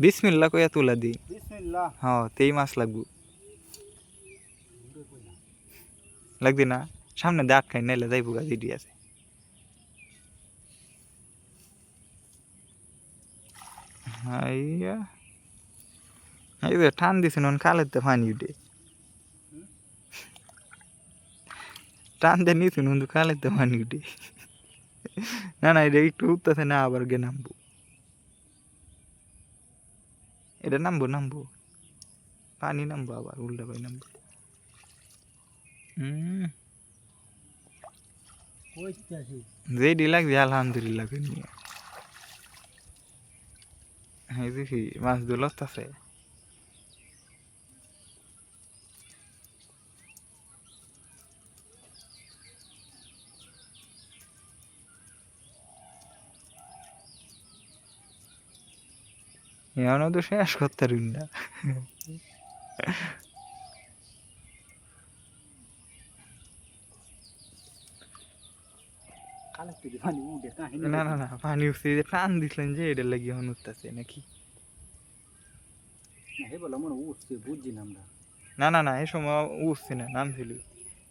বিসমিল্লাহ কইয়া তুলা দি। বিসমিল্লাহ। হ্যাঁ তেই মাছ লাগবো। লাগদি না সামনে দিয়ে আটকাই নাইলে যাইবো গা যেটি আছে। এই যে টান দিছে নুন কালেতে পানি উঠে টান দিয়ে নিছে নুন কালেতে পানি উঠে। না না এটা একটু উঠতেছে না আবার গে নামবো। এটা নামবো পানি নামবো আবার উল্টা পানি নামবো। যেটি লাগছে আলহামদুলিল্লাহ নিয়ে এই দেখি মাছ দুলত আছে। এমনও তো শেষ করতে পারি না। না না না পানি উঠছে যে টান দিছিলেন যে এটা লাগিয়ে এখন উঠতেছে নাকি। না না না এই সময় উঠছে না নামছিল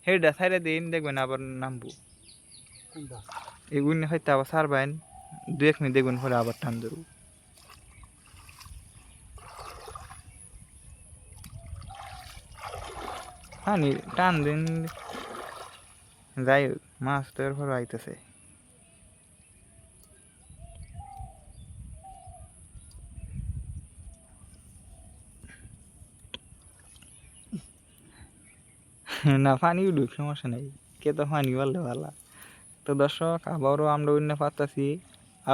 হেডা সাইডে দিন দেখবেন আবার নামবো। এগুলো হয়তো আবার সারবেন 2-1 মিনিট দেখবেন পরে আবার টান ধরবো। পানি টান দিন যাই মাছ তো এরপর আইতেছে। না পানি উঠুক সমস্যা নেই কে তো পানি বললে ভালো। তো দর্শক আবারও আমরা অন্য পাতাছি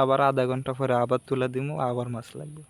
আবার আধা ঘন্টা পরে আবার তুলে দিব আবার মাছ লাগবে।